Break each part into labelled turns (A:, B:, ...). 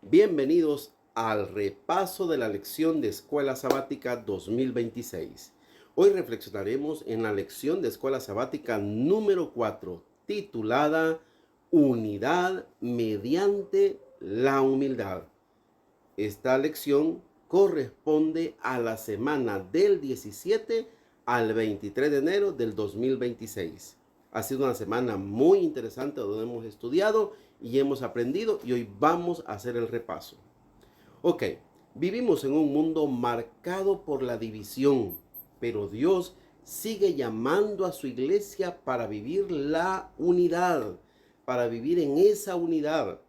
A: Bienvenidos al repaso de la lección de Escuela Sabática 2026. Hoy reflexionaremos en la lección de Escuela Sabática número 4, titulada Unidad mediante la humildad. Esta lección corresponde a la semana del 17 al 23 de enero del 2026. Ha sido una semana muy interesante donde hemos estudiado y hemos aprendido y hoy vamos a hacer el repaso. Ok, vivimos en un mundo marcado por la división, pero Dios sigue llamando a su iglesia para vivir la unidad, para vivir en esa unidad.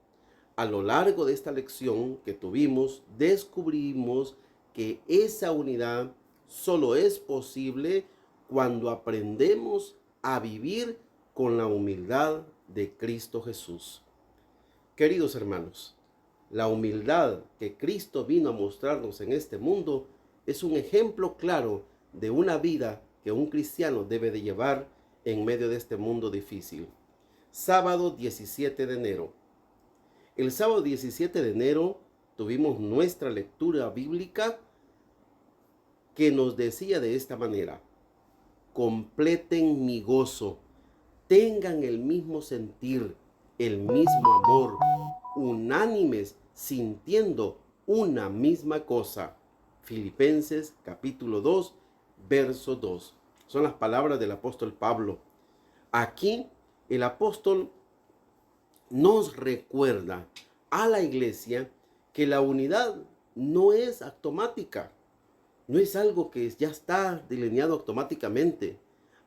A: A lo largo de esta lección que tuvimos, descubrimos que esa unidad solo es posible cuando aprendemos a vivir con la humildad de Cristo Jesús. Queridos hermanos, la humildad que Cristo vino a mostrarnos en este mundo es un ejemplo claro de una vida que un cristiano debe de llevar en medio de este mundo difícil. Sábado 17 de enero. El sábado 17 de enero tuvimos nuestra lectura bíblica que nos decía de esta manera: completen mi gozo, tengan el mismo sentir, el mismo amor, unánimes, sintiendo una misma cosa. Filipenses capítulo 2, verso 2. Son las palabras del apóstol Pablo. Aquí el apóstol nos recuerda a la iglesia que la unidad no es automática, no es algo que ya está delineado automáticamente.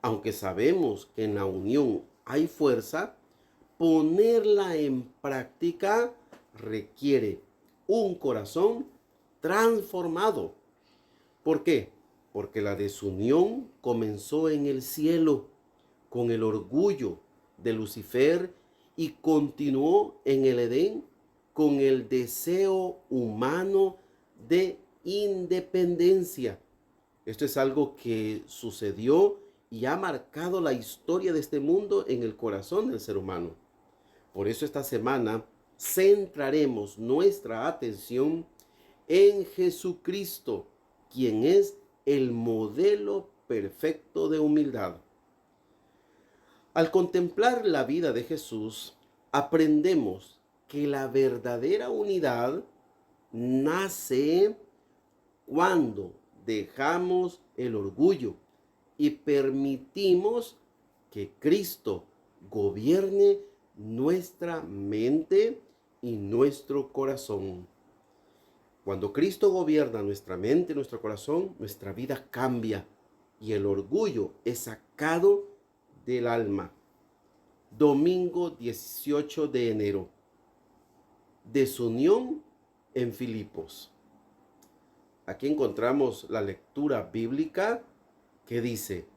A: Aunque sabemos que en la unión hay fuerza, ponerla en práctica requiere un corazón transformado. ¿Por qué? Porque la desunión comenzó en el cielo con el orgullo de Lucifer y continuó en el Edén con el deseo humano de independencia. Esto es algo que sucedió y ha marcado la historia de este mundo en el corazón del ser humano. Por eso esta semana centraremos nuestra atención en Jesucristo, quien es el modelo perfecto de humildad. Al contemplar la vida de Jesús, aprendemos que la verdadera unidad nace cuando dejamos el orgullo y permitimos que Cristo gobierne nuestra mente y nuestro corazón. Cuando Cristo gobierna nuestra mente y nuestro corazón, nuestra vida cambia y el orgullo es sacado del alma. Domingo 18 de enero. Desunión en Filipos. Aquí encontramos la lectura bíblica que dice: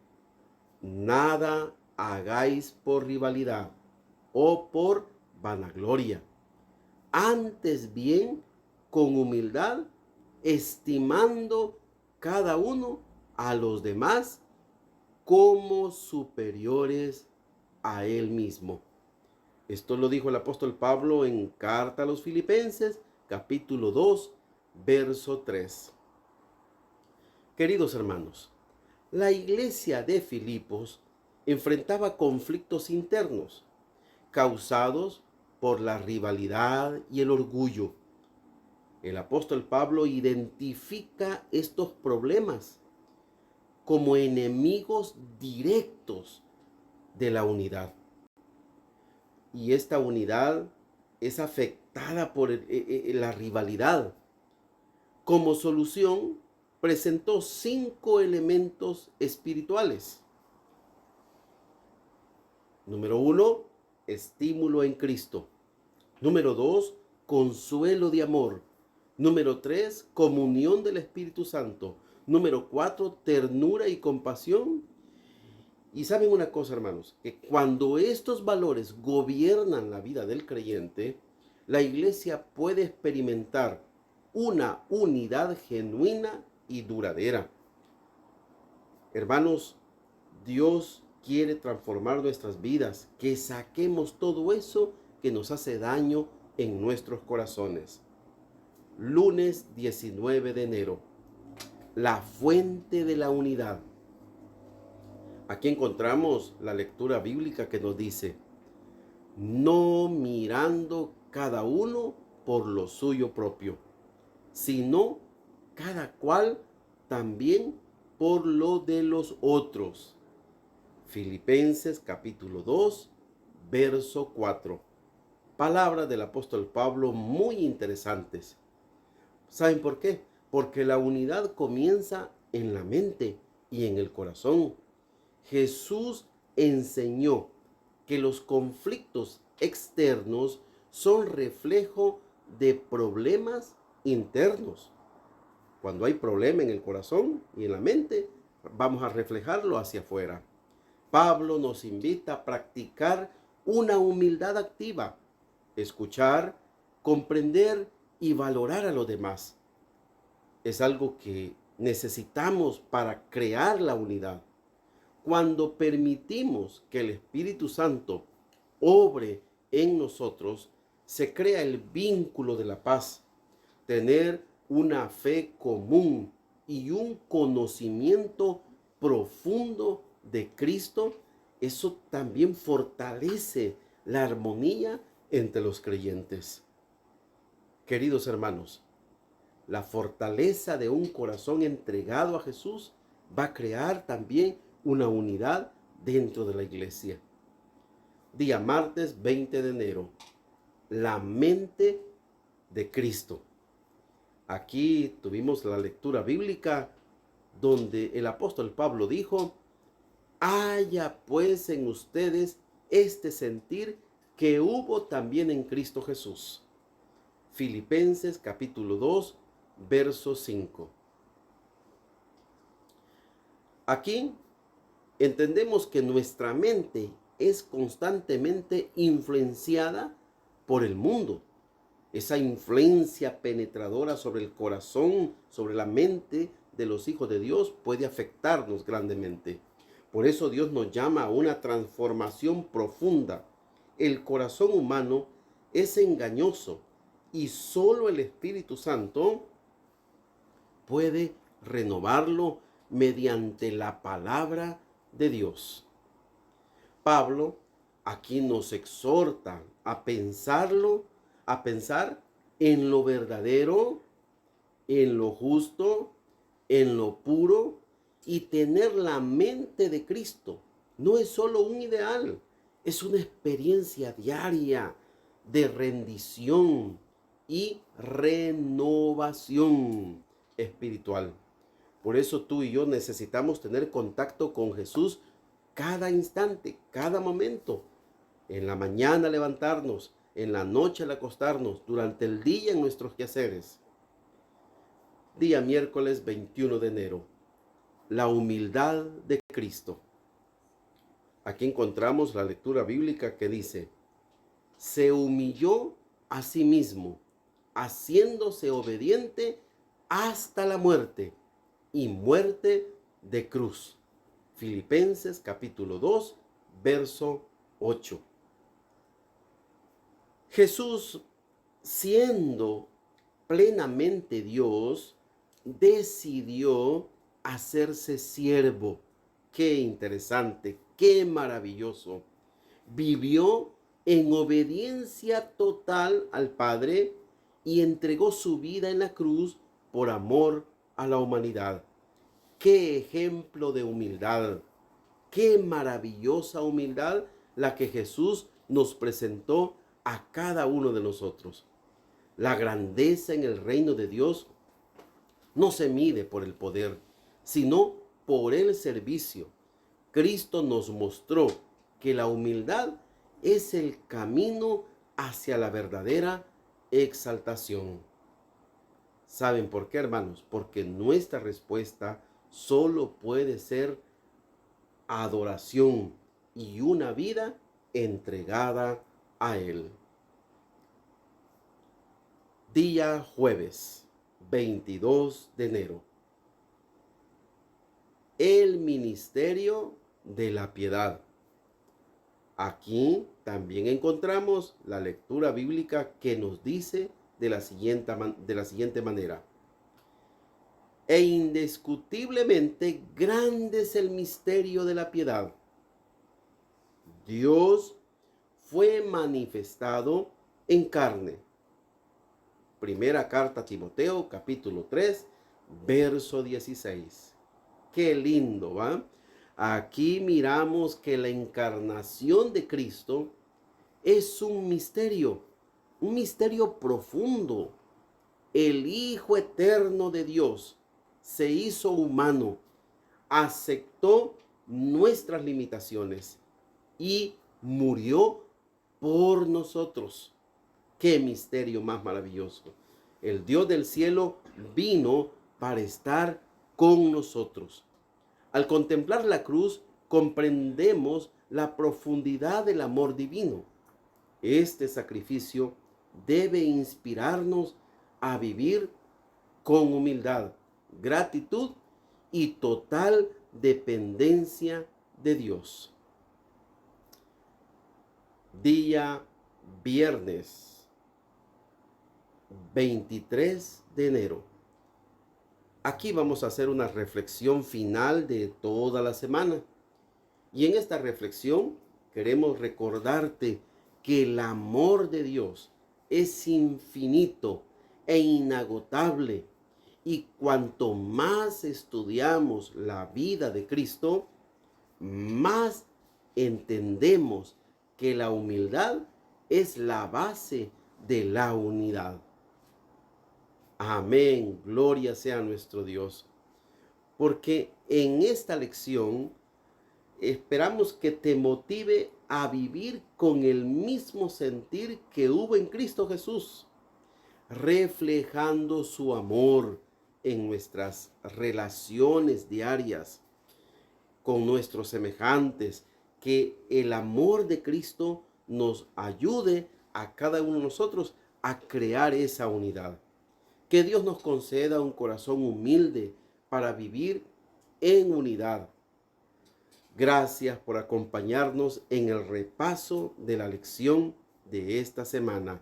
A: nada hagáis por rivalidad o por vanagloria, antes bien con humildad, estimando cada uno a los demás como superiores a él mismo. Esto lo dijo el apóstol Pablo en Carta a los Filipenses, capítulo 2, verso 3. Queridos hermanos, la iglesia de Filipos enfrentaba conflictos internos causados por la rivalidad y el orgullo. El apóstol Pablo identifica estos problemas como enemigos directos de la unidad. Y esta unidad es afectada por la rivalidad. Como solución, presentó 5 elementos espirituales. Número 1, estímulo en Cristo. Número 2, consuelo de amor. Número 3, comunión del Espíritu Santo. Número 4, ternura y compasión. Y saben una cosa, hermanos, que cuando estos valores gobiernan la vida del creyente, la iglesia puede experimentar una unidad genuina y duradera. Hermanos, Dios quiere transformar nuestras vidas, que saquemos todo eso que nos hace daño en nuestros corazones. lunes 19 de enero. La fuente de la unidad. Aquí encontramos la lectura bíblica que nos dice: no mirando cada uno por lo suyo propio, sino cada cual también por lo de los otros. Filipenses capítulo 2, verso 4. Palabras del apóstol Pablo muy interesantes. ¿Saben por qué? Porque la unidad comienza en la mente y en el corazón. Jesús enseñó que los conflictos externos son reflejo de problemas internos. Cuando hay problema en el corazón y en la mente, vamos a reflejarlo hacia afuera. Pablo nos invita a practicar una humildad activa, escuchar, comprender y valorar a los demás. Es algo que necesitamos para crear la unidad. Cuando permitimos que el Espíritu Santo obre en nosotros, se crea el vínculo de la paz. Tener una fe común y un conocimiento profundo de Cristo, eso también fortalece la armonía entre los creyentes. Queridos hermanos, la fortaleza de un corazón entregado a Jesús va a crear también una unidad dentro de la iglesia. Día martes 20 de enero. La mente de Cristo. Aquí tuvimos la lectura bíblica donde el apóstol Pablo dijo: haya pues en ustedes este sentir que hubo también en Cristo Jesús. Filipenses capítulo 2, verso 5. Aquí entendemos que nuestra mente es constantemente influenciada por el mundo. Esa influencia penetradora sobre el corazón, sobre la mente de los hijos de Dios puede afectarnos grandemente. Por eso Dios nos llama a una transformación profunda. El corazón humano es engañoso y solo el Espíritu Santo puede renovarlo mediante la palabra de Dios. Pablo aquí nos exhorta a pensar en lo verdadero, en lo justo, en lo puro y tener la mente de Cristo. No es solo un ideal, es una experiencia diaria de rendición y renovación espiritual. Por eso tú y yo necesitamos tener contacto con Jesús cada instante, cada momento. En la mañana levantarnos, en la noche al acostarnos, durante el día en nuestros quehaceres. Día miércoles 21 de enero. La humildad de Cristo. Aquí encontramos la lectura bíblica que dice: se humilló a sí mismo, haciéndose obediente hasta la muerte, y muerte de cruz. Filipenses capítulo 2, verso 8. Jesús, siendo plenamente Dios, decidió hacerse siervo. Qué interesante, qué maravilloso. Vivió en obediencia total al Padre y entregó su vida en la cruz por amor a la humanidad. Qué ejemplo de humildad, qué maravillosa humildad la que Jesús nos presentó a cada uno de nosotros. La grandeza en el reino de Dios no se mide por el poder, sino por el servicio. Cristo nos mostró que la humildad es el camino hacia la verdadera exaltación. ¿Saben por qué, hermanos? Porque nuestra respuesta solo puede ser adoración y una vida entregada a Él. Día jueves 22 de enero. El ministerio de la piedad. Aquí también encontramos la lectura bíblica que nos dice de la siguiente manera. E indiscutiblemente grande es el misterio de la piedad. Dios fue manifestado en carne. Primera carta a Timoteo, capítulo 3, verso 16. Qué lindo, ¿va? Aquí miramos que la encarnación de Cristo es un misterio profundo. El Hijo eterno de Dios se hizo humano, aceptó nuestras limitaciones y murió por nosotros. Qué misterio más maravilloso. El Dios del cielo vino para estar con nosotros. Al contemplar la cruz, comprendemos la profundidad del amor divino. Este sacrificio debe inspirarnos a vivir con humildad, gratitud y total dependencia de Dios. Día viernes 23 de enero. Aquí vamos a hacer una reflexión final de toda la semana. Y en esta reflexión queremos recordarte que el amor de Dios es infinito e inagotable. Y cuanto más estudiamos la vida de Cristo, más entendemos que la humildad es la base de la unidad. Amén, gloria sea nuestro Dios. Porque en esta lección esperamos que te motive a vivir con el mismo sentir que hubo en Cristo Jesús, reflejando su amor en nuestras relaciones diarias con nuestros semejantes, que el amor de Cristo nos ayude a cada uno de nosotros a crear esa unidad. Que Dios nos conceda un corazón humilde para vivir en unidad. Gracias por acompañarnos en el repaso de la lección de esta semana.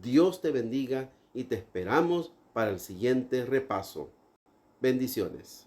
A: Dios te bendiga y te esperamos para el siguiente repaso. Bendiciones.